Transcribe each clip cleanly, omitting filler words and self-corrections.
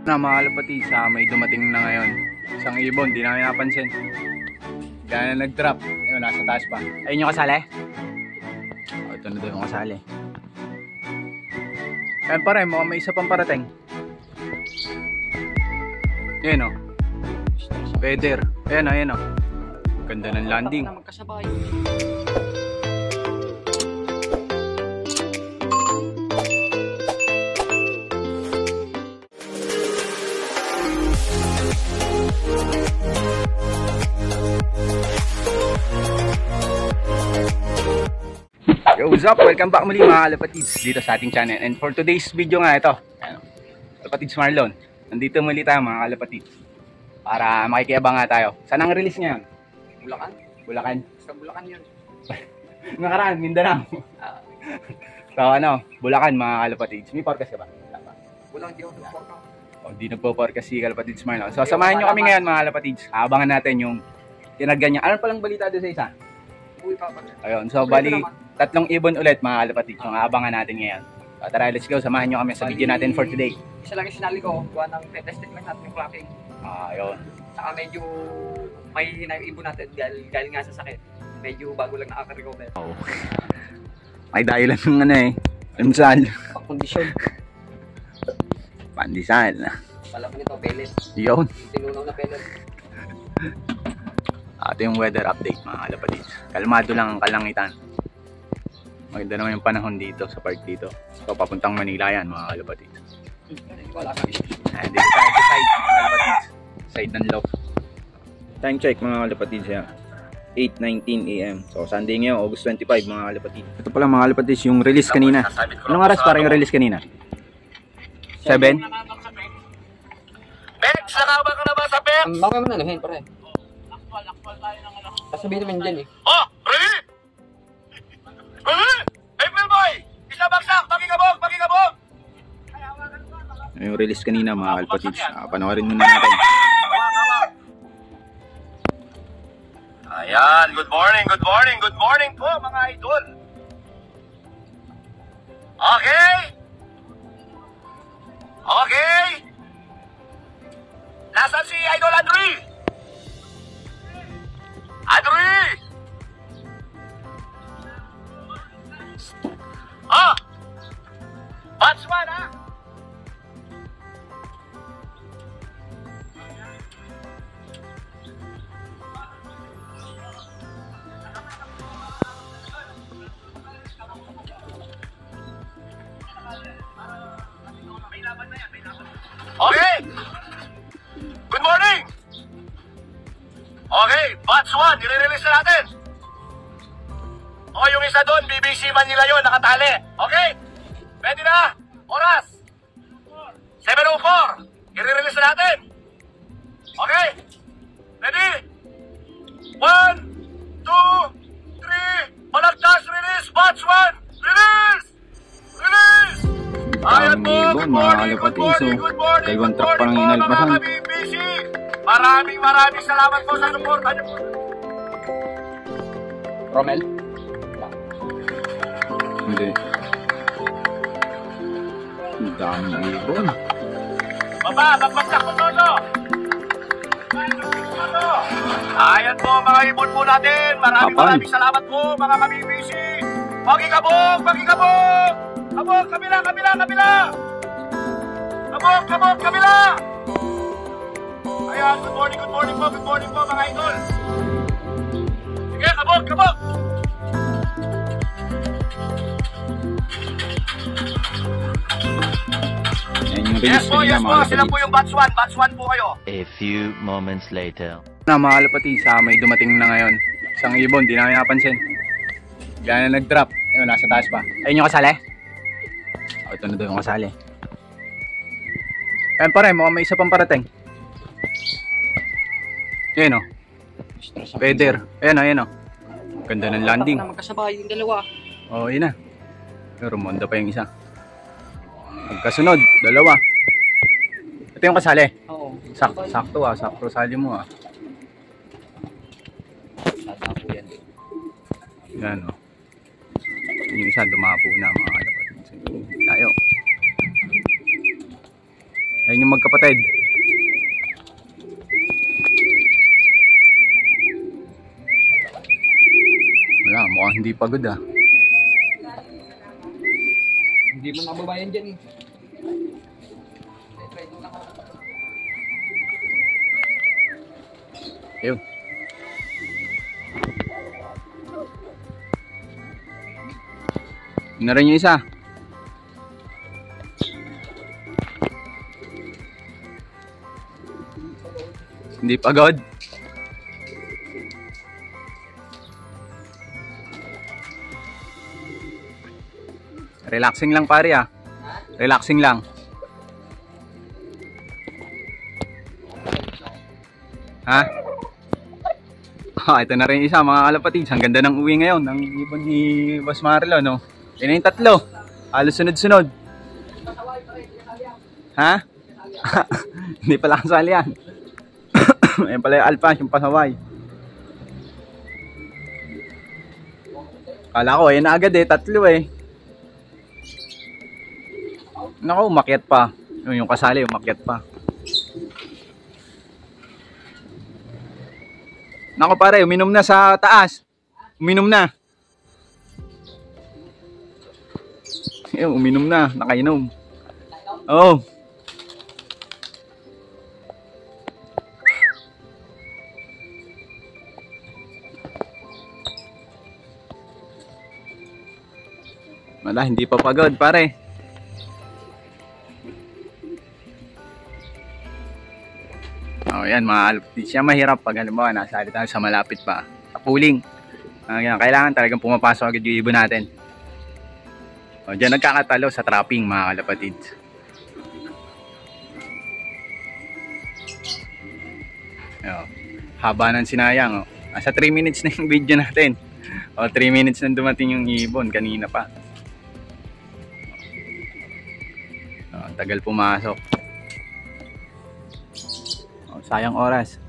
Na mga kalapati, sa may dumating na ngayon isang ibon, di namin napansin. Kaya na nag-drop. Ayun, nasa taas pa. Ayun yung kasali. Ito na daw yung kasali. Ayan pa rin, mukhang may isa pang parating. Ayan o. Feather. Ayan o, ayan o. Ganda ng landing. Yo, what's up? Welcome back muli mga kalapatids dito sa ating channel. And for today's video nga ito, Kalapatids Marlon. Nandito muli tayo mga kalapatids para makikiabang nga tayo. Saan ang release ngayon? Bulacan? Bulacan? Sa Bulacan yun. Nakaraan, Mindanao. So ano, Bulacan mga kalapatids. May forecast ka ba? Wala, hindi ako nagpo-forecast. Hindi nagpo-forecast si Kalapatids Marlon. So samahan nyo kami ngayon mga kalapatids. Abangan natin yung tinagyan niya. Ano palang balita doon sa isa? Ayun, so bali tatlong ibon ulit mga kalapatids yung aabangan natin ngayon. So, tara, let's go. Samahan nyo kami sa video natin for today. Isa lang yung sinali ko, gawa ng testing lang natin yung clocking. Ayun. Saka medyo may hina yung ibon natin galing nga sa sakit. Medyo bago lang nakaka-recover. Oh. May dahilan ng ano eh. Pandisal. Kondisyon. Pandisal. Pala ko nito, pellet. Yun. Tinunaw na pellet. Ito yung weather update mga kalapatids. Kalmado lang ang kalangitan. Maganda naman yung panahon dito sa part dito. So papuntang Manila yan mga kalapatids. Wala kami. Ayan, dito tayo sa side mga kalapatids. Side ng low. Time check mga kalapatids yan. 8:19 AM. So Sunday ngayon, August 25 mga kalapatids. Ito pala mga kalapatids yung release kanina. Anong oras para yung release kanina? 7? Bex, nakaba ka na ba sa Bex? Baka mo na lang, pare. Akwal tayo ng ano. Sasabihin naman dyan eh. Oh, ready? Ready? April boy! Isa bagsak! Pakikabog! Pakikabog! Yung release kanina mga kalapatids. Panoorin muna natin. Ayan, good morning, good morning, good morning po mga idol. Okay? Okay? Nasaan si Idol Adri? Adri! Ah! Batsman ha? Okay! Good morning! Okay, batch 1, nire-release na natin. O, yung isa doon, BBC Manila yun, nakatali. Okay? Ready na? Oras? 7:04. I-release na natin. Okay? Ready? 1, 2, 3. Palagtas, release. Batch 1, release! Release! Ayan po, good morning, good morning, good morning, good morning po mga ka-BBC. Maraming salamat po sa suporta niyo po. Romel? Hindi. Ang daming ibon. Baba, magbagsak po todo. Ayan po mga ibon po natin. Maraming salamat po mga ka-BBC. Pakikabog, pakikabog. Kabog, kabila, kabila, kabila. Kabog, kabog, kabila. Ayan, good morning po mga idol. Sige, kabog, kabog. Yes po, sila po yung batch 1. Batch 1 po kayo. A few moments later. Na mga kalapatids, may dumating na ngayon isang ibon, di namin napansin. Kaya na nag-drop. Ayun, nasa taas pa. Ayun yung kasali. Ito na daw yung kasali. Ayan pa rin, mukhang may isa pang parating. Ayan o. Feather. Ayan o, ayan o. Ganda ng landing. Magkasabay yung dalawa. Oo, yun na. Pero Rumonda pa yung isa. Magkasunod, dalawa. Ito yung kasali. Oo. Sakto sakto sali mo ah. Sasako yan. Yan o. Yung isa dumapo na mga kalapatids. Tayo. Ayun yung magkapatid. Wala, mukhang hindi pagod ah. Hindi mo nababayan dyan eh. Ayun. Yun na rin yung isa. Hindi pagod. Relaxing lang pare ah. Relaxing lang. Ha? Ito na rin isa mga kalapatids. Ang ganda ng uwi ngayon ng ibon ni Boss Marlon, no? Yan na yung tatlo. Halos sunod-sunod. Ha? Hindi pala kasali yan. Yan pala yung alpha, yung pasaway. Kala ko, yan na agad eh. Tatlo eh. Naku, umakyat pa. Yung kasali, umakyat pa. Naku pare, uminom na sa taas. Uminom na. Uminom na, nakainom. Oh. Wala, hindi pa pagod pare. Oh, yan mga alpha. Siya mahirap pag halimbawa nasali tayo sa malapit pa. Sa pooling. Kailangan talagang pumapasok agad yung ibon natin. O, dyan nagkakatalo sa trapping mga kalapatids. O, haba ng sinayang. O. Nasa 3 minutes na yung video natin. O, 3 minutes na dumating yung ibon. Kanina pa. O, tagal pumasok. O, sayang oras.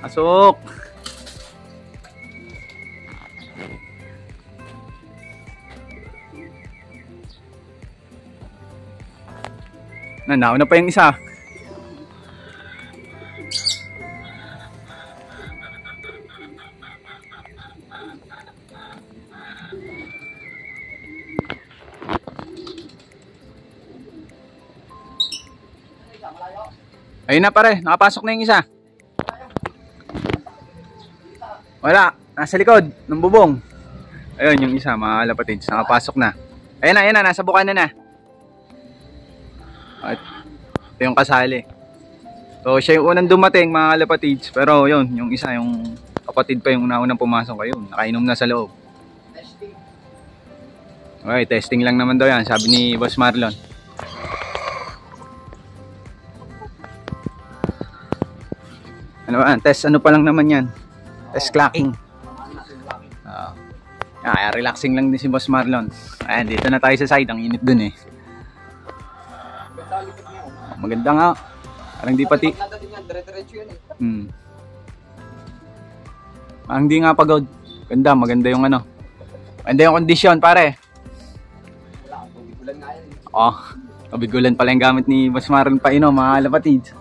Pasok! Nauna pa yung isa. Ayun na pare, nakapasok na yung isa. Wala, nasa likod ng bubong. Ayun yung isa mga kalapatids, nakapasok na. Ayun na, nasa bukana na. At ito yung kasali. So siya yung unang dumating mga kalapatids. Pero yun, yung isa, yung kapatid pa yung unang pumasok. Ayun, nakainom na sa loob. Okay, testing lang naman daw yan, sabi ni Boss Marlon. Ano ba? Test ano pa lang naman yan. Test clacking. Relaxing lang din si Boss Marlon. Ayan, dito na tayo sa side. Ang init dun eh. Maganda nga. Parang di pati. Parang di nga pagod. Ganda, maganda yung ano. Maganda yung kondisyon pare. Oh, kabigulan pala yung gamit ni Boss Marlon pa ino mga kalapatids.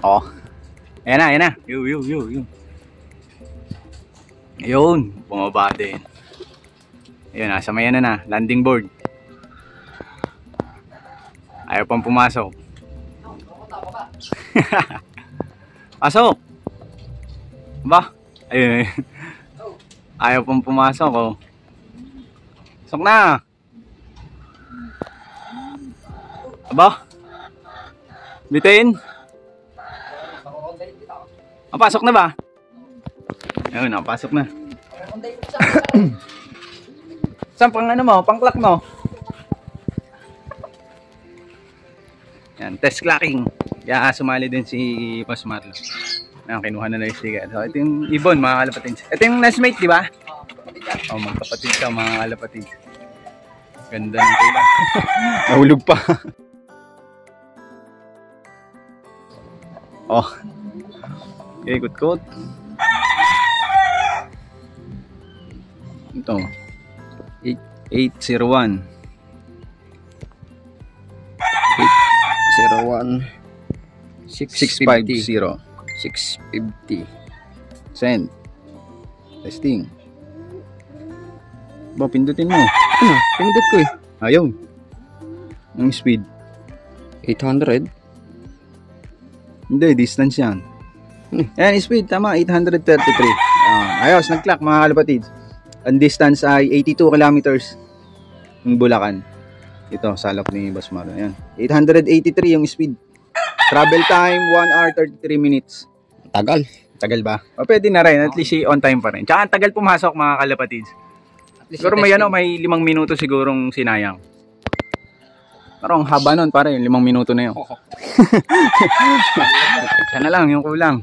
Oh. Ayan na. Yun. Ayun, bumaba din. Ayun, nasa may ano na, landing board. Ayaw pang pumasok. Pasok! Ba? Ayun. Ayaw pang pumasok, oh. Pasok na! Aba? Bitin? Pasok na ba? Ayun, pasok na. Saan pang ano mo? Pang clock mo? Yan, test clacking. Kaya sumali din si Boss Marlon. Ayan, kinuha na yung sticker. So, ito yung ibon, mga kalapatids. Ito yung nestmate, di ba? Oh, magkapatid ka, mga kalapatids. Ganda ng tila. Nahulog pa. Oh. Okay, ikot-kot. Ito. 801. 801 650 650. 650. Send. Testing. Ba, pindutin mo. Ano? Pindot ko eh. Ayaw. Ang speed. 800. Hindi, distance yan. Ayan, speed. Tama, 833. Ayos, nag-clock mga kalapatids. Ang distance ay 82 kilometers. Yung Bulacan. Ito, salop ni Boss Maro. Ayan. 883 yung speed. Travel time, 1 hour 33 minutes. Tagal. Tagal ba? O, pwede na rin. At least on time pa rin. Tsaka ang tagal pumasok mga kalapatids. Siguro may may 5 minuto sigurong sinayang. Pero ang haba nun pare, 5 minuto na yun. Sana lang, yung kulang.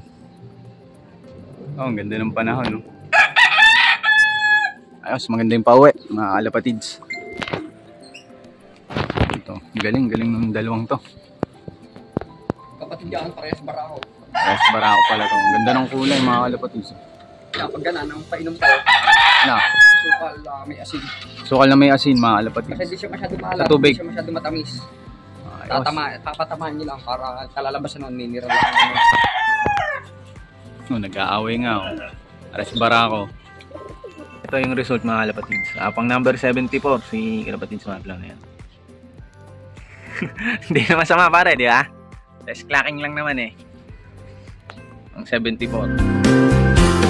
Oh, ang ganda ng panahon, no? Ayos, maganda yung pauwi, mga kalapatids. Ito, galing ng dalawang to. Kapatid yan, parehas barako. Ayos, barako pala to. Ang ganda ng kulay, mga kalapatids. Kaya pag gana, nang painom kayo, Na, sukal, may asin. sukal na may asin, mga kalapatids. Kasi di siya masyado maalat, Sa tubig. di siya masyado matamis. Ayos. Papatamaan niyo lang para kalalabasan nun, minira lang. Oh, nag-aaway nga, oh. Aras barako. Ito yung result, mga kalapatids. Pang number 74, si kalapatids mga plan na yan. Hindi na masama pare, di ba? Test clacking lang naman eh. Ang 74.